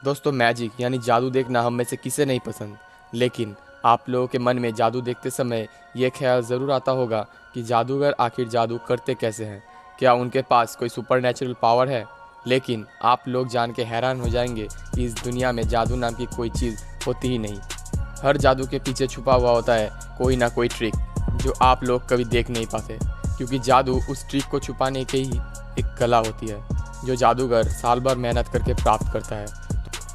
दोस्तों, मैजिक यानी जादू देखना हम में से किसे नहीं पसंद। लेकिन आप लोगों के मन में जादू देखते समय ये ख्याल ज़रूर आता होगा कि जादूगर आखिर जादू करते कैसे हैं। क्या उनके पास कोई सुपरनैचुरल पावर है? लेकिन आप लोग जान के हैरान हो जाएंगे कि इस दुनिया में जादू नाम की कोई चीज़ होती ही नहीं। हर जादू के पीछे छुपा हुआ होता है कोई ना कोई ट्रिक जो आप लोग कभी देख नहीं पाते, क्योंकि जादू उस ट्रिक को छुपाने की ही एक कला होती है जो जादूगर साल भर मेहनत करके प्राप्त करता है।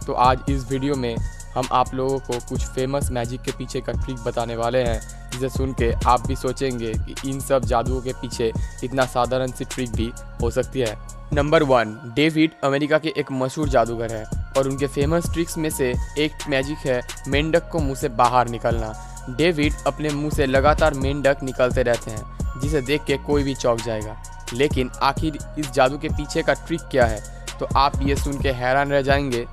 तो आज इस वीडियो में हम आप लोगों को कुछ फेमस मैजिक के पीछे का ट्रिक बताने वाले हैं, जिसे सुन के आप भी सोचेंगे कि इन सब जादुओं के पीछे इतना साधारण सी ट्रिक भी हो सकती है। नंबर 1, डेविड अमेरिका के एक मशहूर जादूगर है और उनके फेमस ट्रिक्स में से एक मैजिक है मेंढक को मुंह से बाहर निकलना। डेविड अपने मुंह से लगातार मेंढक निकलते रहते हैं, जिसे देख के कोई भी चौंक जाएगा। लेकिन आखिर इस जादू के पीछे का ट्रिक क्या है? तो आप ये सुन के हैरान रह जाएंगे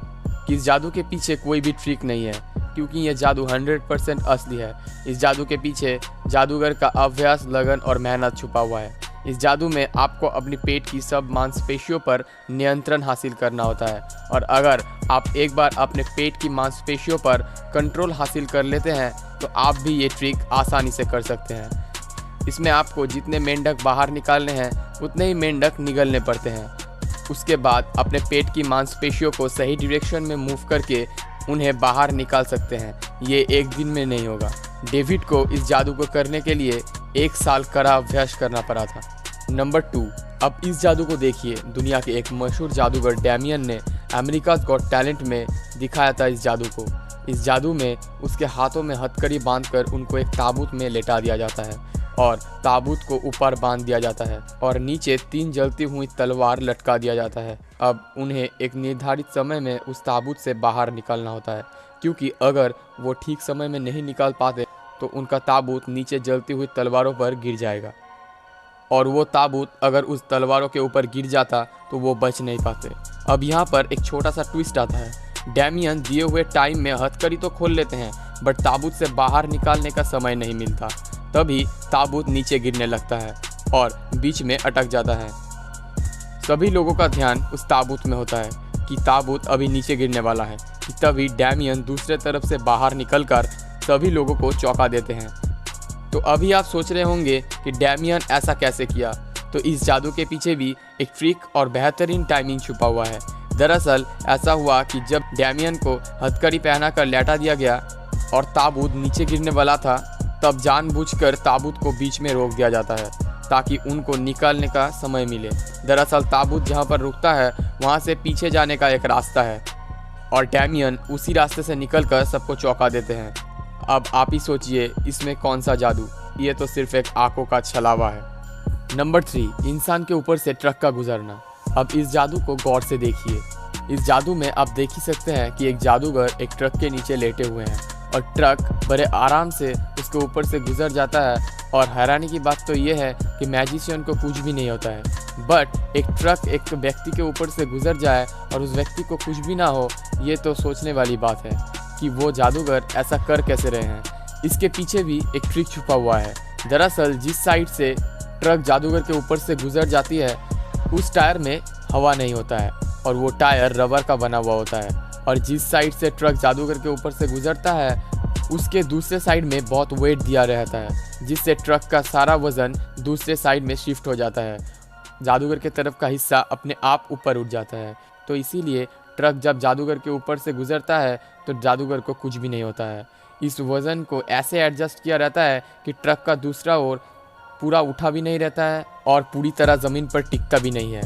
कि इस जादू के पीछे कोई भी ट्रिक नहीं है, क्योंकि यह जादू 100% असली है। इस जादू के पीछे जादूगर का अभ्यास, लगन और मेहनत छुपा हुआ है। इस जादू में आपको अपनी पेट की सब मांसपेशियों पर नियंत्रण हासिल करना होता है, और अगर आप एक बार अपने पेट की मांसपेशियों पर कंट्रोल हासिल कर लेते हैं तो आप भी ये ट्रिक आसानी से कर सकते हैं। इसमें आपको जितने मेंढक बाहर निकालने हैं उतने ही मेंढक निगलने पड़ते हैं। उसके बाद अपने पेट की मांसपेशियों को सही डायरेक्शन में मूव करके उन्हें बाहर निकाल सकते हैं। ये एक दिन में नहीं होगा। डेविड को इस जादू को करने के लिए 1 साल कड़ा अभ्यास करना पड़ा था। नंबर 2, अब इस जादू को देखिए। दुनिया के एक मशहूर जादूगर डैमियन ने अमेरिकाज़ गॉट टैलेंट में दिखाया था इस जादू को। इस जादू में उसके हाथों में हथकड़ी बांधकर उनको एक ताबूत में लेटा दिया जाता है और ताबूत को ऊपर बांध दिया जाता है और नीचे 3 जलती हुई तलवार लटका दिया जाता है। अब उन्हें एक निर्धारित समय में उस ताबूत से बाहर निकलना होता है, क्योंकि अगर वो ठीक समय में नहीं निकल पाते तो उनका ताबूत नीचे जलती हुई तलवारों पर गिर जाएगा, और वो ताबूत अगर उस तलवारों के ऊपर गिर जाता तो वो बच नहीं पाते। अब यहाँ पर एक छोटा सा ट्विस्ट आता है। डैमियन दिए हुए टाइम में हथकड़ी तो खोल लेते हैं, बट ताबूत से बाहर निकालने का समय नहीं मिलता। तभी ताबूत नीचे गिरने लगता है और बीच में अटक जाता है। सभी लोगों का ध्यान उस ताबूत में होता है कि ताबूत अभी नीचे गिरने वाला है, कि तभी डैमियन दूसरे तरफ से बाहर निकलकर सभी लोगों को चौंका देते हैं। तो अभी आप सोच रहे होंगे कि डैमियन ऐसा कैसे किया? तो इस जादू के पीछे भी एक ट्रिक और बेहतरीन टाइमिंग छुपा हुआ है। दरअसल ऐसा हुआ कि जब डैमियन को हथकड़ी पहनाकर लेटा दिया गया और ताबूत नीचे गिरने वाला था, तब जानबूझकर ताबूत को बीच में रोक दिया जाता है ताकि उनको निकालने का समय मिले। दरअसल ताबूत जहाँ पर रुकता है वहाँ से पीछे जाने का एक रास्ता है और डैमियन उसी रास्ते से निकलकर सबको चौंका देते हैं। अब आप ही सोचिए, इसमें कौन सा जादू? ये तो सिर्फ एक आंखों का छलावा है। नंबर 3, इंसान के ऊपर से ट्रक का गुजरना। अब इस जादू को गौर से देखिए। इस जादू में आप देख ही सकते हैं कि एक जादूगर एक ट्रक के नीचे लेटे हुए हैं और ट्रक बड़े आराम से उसके ऊपर से गुजर जाता है। और हैरानी की बात तो ये है कि मैजिशियन को कुछ भी नहीं होता है, बट एक ट्रक एक व्यक्ति के ऊपर से गुजर जाए और उस व्यक्ति को कुछ भी ना हो, ये तो सोचने वाली बात है कि वो जादूगर ऐसा कर कैसे रहे हैं। इसके पीछे भी एक ट्रिक छुपा हुआ है। दरअसल जिस साइड से ट्रक जादूगर के ऊपर से गुजर जाती है उस टायर में हवा नहीं होता है और वो टायर रबर का बना हुआ होता है, और जिस साइड से ट्रक जादूगर के ऊपर से गुजरता है उसके दूसरे साइड में बहुत वेट दिया रहता है, जिससे ट्रक का सारा वज़न दूसरे साइड में शिफ्ट हो जाता है। जादूगर के तरफ का हिस्सा अपने आप ऊपर उठ जाता है। तो इसीलिए ट्रक जब जादूगर के ऊपर से गुजरता है तो जादूगर को कुछ भी नहीं होता है। इस वज़न को ऐसे एडजस्ट किया रहता है कि ट्रक का दूसरा ओर पूरा उठा भी नहीं रहता है और पूरी तरह ज़मीन पर टिकता भी नहीं है,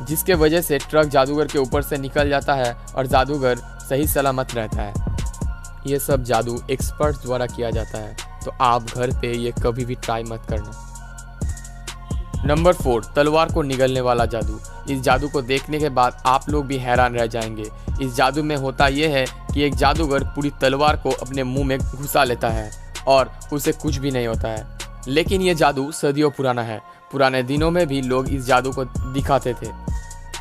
जिसके वजह से ट्रक जादूगर के ऊपर से निकल जाता है और जादूगर सही सलामत रहता है। ये सब जादू एक्सपर्ट्स द्वारा किया जाता है, तो आप घर पे ये कभी भी ट्राई मत करना। नंबर 4, तलवार को निगलने वाला जादू। इस जादू को देखने के बाद आप लोग भी हैरान रह जाएंगे। इस जादू में होता यह है कि एक जादूगर पूरी तलवार को अपने मुंह में घुसा लेता है और उसे कुछ भी नहीं होता है। लेकिन ये जादू सदियों पुराना है। पुराने दिनों में भी लोग इस जादू को दिखाते थे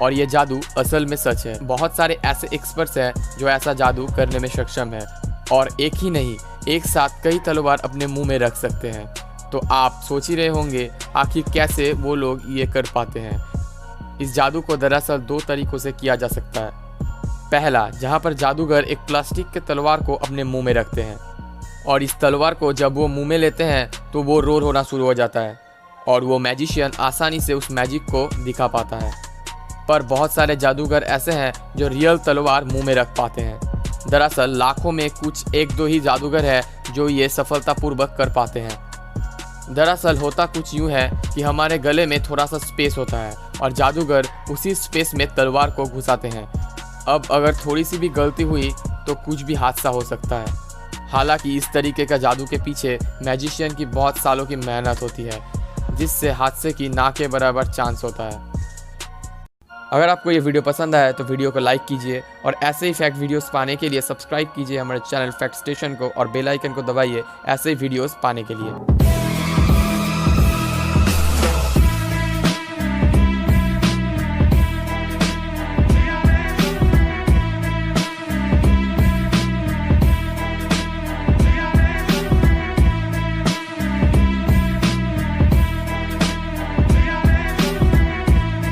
और ये जादू असल में सच है। बहुत सारे ऐसे एक्सपर्ट्स हैं जो ऐसा जादू करने में सक्षम है और एक ही नहीं, एक साथ कई तलवार अपने मुंह में रख सकते हैं। तो आप सोच ही रहे होंगे आखिर कैसे वो लोग ये कर पाते हैं। इस जादू को दरअसल 2 तरीक़ों से किया जा सकता है। पहला, जहाँ पर जादूगर एक प्लास्टिक के तलवार को अपने मुंह में रखते हैं और इस तलवार को जब वो मुंह में लेते हैं तो वो रोल होना शुरू हो जाता है और वो मैजिशियन आसानी से उस मैजिक को दिखा पाता है। पर बहुत सारे जादूगर ऐसे हैं जो रियल तलवार मुंह में रख पाते हैं। दरअसल लाखों में कुछ एक दो ही जादूगर हैं जो ये सफलतापूर्वक कर पाते हैं। दरअसल होता कुछ यूँ है कि हमारे गले में थोड़ा सा स्पेस होता है और जादूगर उसी स्पेस में तलवार को घुसाते हैं। अब अगर थोड़ी सी भी गलती हुई तो कुछ भी हादसा हो सकता है। हालांकि इस तरीके का जादू के पीछे मैजिशियन की बहुत सालों की मेहनत होती है, जिससे हादसे की ना के बराबर चांस होता है। अगर आपको ये वीडियो पसंद आया तो वीडियो को लाइक कीजिए और ऐसे ही फैक्ट वीडियोस पाने के लिए सब्सक्राइब कीजिए हमारे चैनल फैक्ट स्टेशन को और बेल आइकन को दबाइए ऐसे ही वीडियोस पाने के लिए।